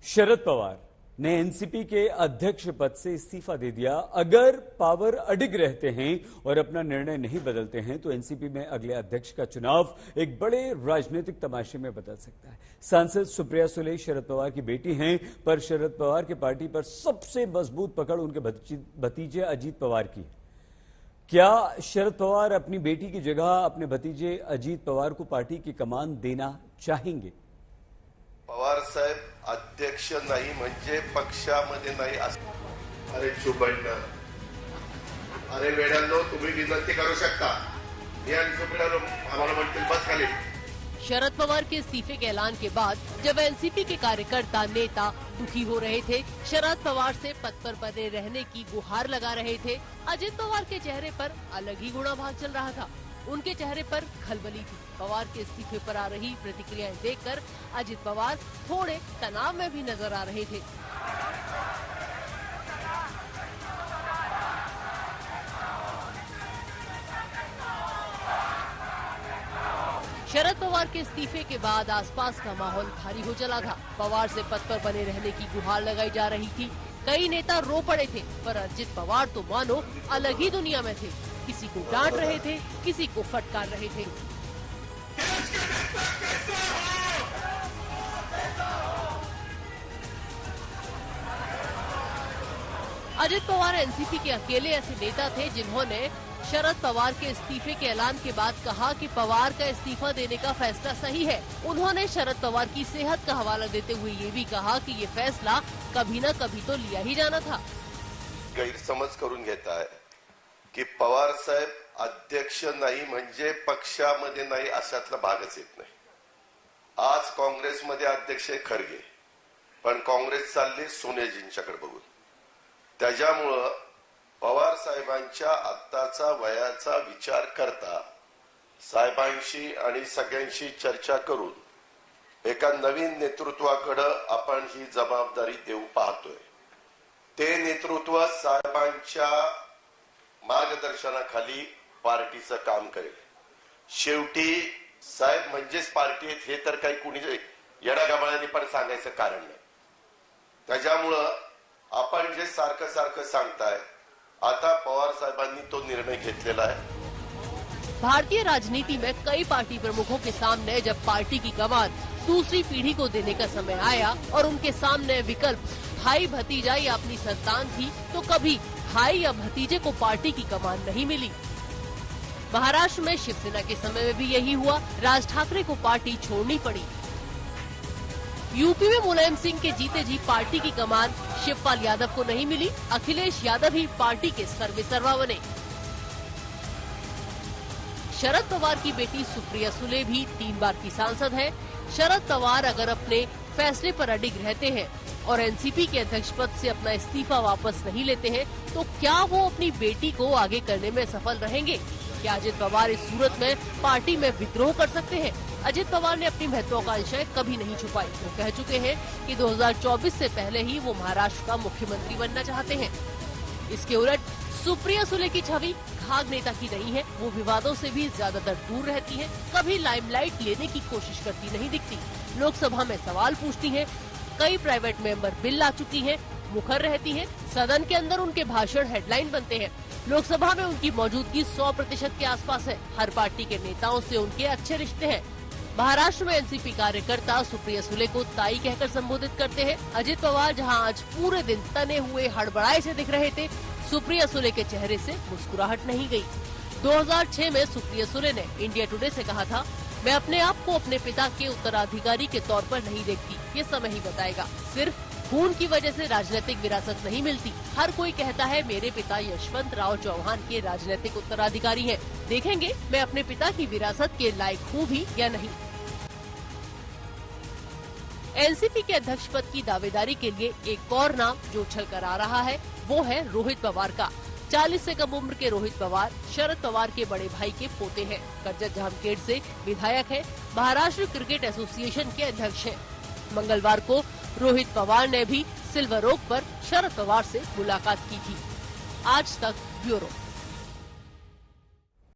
शरद पवार ने एनसीपी के अध्यक्ष पद से इस्तीफा दे दिया। अगर पवार अडिग रहते हैं और अपना निर्णय नहीं बदलते हैं तो एनसीपी में अगले अध्यक्ष का चुनाव एक बड़े राजनीतिक तमाशे में बदल सकता है। सांसद सुप्रिया सुले शरद पवार की बेटी हैं, पर शरद पवार की पार्टी पर सबसे मजबूत पकड़ उनके भतीजे अजीत पवार की। क्या शरद पवार अपनी बेटी की जगह अपने भतीजे अजीत पवार को पार्टी की कमान देना चाहेंगे? पवार साहेब अध्यक्ष नाही म्हणजे पक्षामध्ये नाही। अरे चुबण्ण, अरे वेड्यांनो, तुम्ही विनंती करू शकता। आम्हाला म्हणतील बस खाली। शरद पवार के इस्तीफे के ऐलान के बाद जब एनसीपी के कार्यकर्ता नेता दुखी हो रहे थे, शरद पवार से पद पर बने रहने की गुहार लगा रहे थे, अजित पवार के चेहरे पर अलग ही गुणाभाग चल रहा था। उनके चेहरे पर खलबली थी। पवार के इस्तीफे पर आ रही प्रतिक्रियाएं देखकर अजित पवार थोड़े तनाव में भी नजर आ रहे थे। शरद पवार के इस्तीफे के बाद आसपास का माहौल भारी हो चला था। पवार से पद पर बने रहने की गुहार लगाई जा रही थी। कई नेता रो पड़े थे, पर अजित पवार तो मानो अलग ही दुनिया में थे। किसी को डांट रहे थे, किसी को फटकार रहे थे। अजित पवार एनसीपी के अकेले ऐसे नेता थे जिन्होंने शरद पवार के इस्तीफे के ऐलान के बाद कहा कि पवार का इस्तीफा देने का फैसला सही है। उन्होंने शरद पवार की सेहत का हवाला देते हुए ये भी कहा कि ये फैसला कभी न कभी तो लिया ही जाना था। गैरसमज करून घेता है की पवार साहेब अध्यक्ष नाही म्हणजे पक्षामध्ये नाही अशातला भागच येत नाही। आज काँग्रेसमध्ये अध्यक्ष खरगे, पण काँग्रेस चालली सोनियाजींच्याकडे बघून। त्याच्यामुळे पवार साहेबांच्या आत्ताचा वयाचा विचार करता साहेबांशी आणि सगळ्यांशी चर्चा करून एका नवीन नेतृत्वाकडे आपण ही जबाबदारी देऊ पाहतोय। ते नेतृत्व साहेबांच्या मार्गदर्शनाखाली पार्टीचं काम करेल। शेवटी साहेब म्हणजेच पार्टी आहेत हे तर काही कुणी येडागबाळांनी पण सांगायचं कारण नाही। त्याच्यामुळे आपण जे सारखं सारखं सांगताय, आता पवार साहेबांनी तो निर्णय घेतलेला है। भारतीय राजनीति में कई पार्टी प्रमुखों के सामने जब पार्टी की कमान दूसरी पीढ़ी को देने का समय आया और उनके सामने विकल्प भाई भतीजा या अपनी संतान थी, तो कभी भाई या भतीजे को पार्टी की कमान नहीं मिली। महाराष्ट्र में शिवसेना के समय में भी यही हुआ। राज ठाकरे को पार्टी छोड़नी पड़ी। यूपी में मुलायम सिंह के जीते जी पार्टी की कमान शिवपाल यादव को नहीं मिली। अखिलेश यादव ही पार्टी के सर्वेसर्वा बने। शरद पवार की बेटी सुप्रिया सुले भी 3 बार की सांसद है। शरद पवार अगर अपने फैसले पर अडिग रहते हैं और एनसीपी के अध्यक्ष पद से अपना इस्तीफा वापस नहीं लेते हैं, तो क्या वो अपनी बेटी को आगे करने में सफल रहेंगे? क्या अजित पवार इस सूरत में पार्टी में विद्रोह कर सकते हैं? अजित पवार ने अपनी महत्वाकांक्षाएं कभी नहीं छुपाई। वो कह चुके हैं कि 2024 से पहले ही वो महाराष्ट्र का मुख्यमंत्री बनना चाहते हैं। इसके उलट सुप्रिया सुले की छवि घाघ नेता की नहीं है। वो विवादों से भी ज्यादातर दूर रहती हैं, कभी लाइमलाइट लेने की कोशिश करती नहीं दिखती। लोकसभा में सवाल पूछती हैं, कई प्राइवेट मेंबर बिल ला चुकी हैं, मुखर रहती हैं। सदन के अंदर उनके भाषण हेडलाइन बनते हैं। लोकसभा में उनकी मौजूदगी 100% के आसपास है। हर पार्टी के नेताओं से उनके अच्छे रिश्ते हैं। महाराष्ट्र में एनसीपी कार्यकर्ता सुप्रिया सुले को ताई कहकर संबोधित करते हैं। अजित पवार जहां आज पूरे दिन तने हुए हड़बड़ाए से दिख रहे थे, सुप्रिया सुले के चेहरे से मुस्कुराहट नहीं गई। 2006 में सुप्रिया सुले ने इंडिया टुडे से कहा था, मैं अपने आप को अपने पिता के उत्तराधिकारी के तौर पर नहीं देखती, ये समय ही बताएगा। सिर्फ खून की वजह से राजनीतिक विरासत नहीं मिलती। हर कोई कहता है मेरे पिता यशवंत राव चौहान के राजनीतिक उत्तराधिकारी हैं। देखेंगे मैं अपने पिता की विरासत के लायक हूँ भी या नहीं। एनसीपी के अध्यक्ष पद की दावेदारी के लिए एक और नाम जो उछल कर आ रहा है, वो है रोहित पवार का। 40 से कम उम्र के रोहित पवार शरद पवार के बड़े भाई के पोते हैं। कर्जत जामखेड़ से विधायक है। महाराष्ट्र क्रिकेट एसोसिएशन के अध्यक्ष हैं। मंगलवार को रोहित पवार ने भी सिल्वर ओक पर शरद पवार से मुलाकात की थी। आज तक ब्यूरो।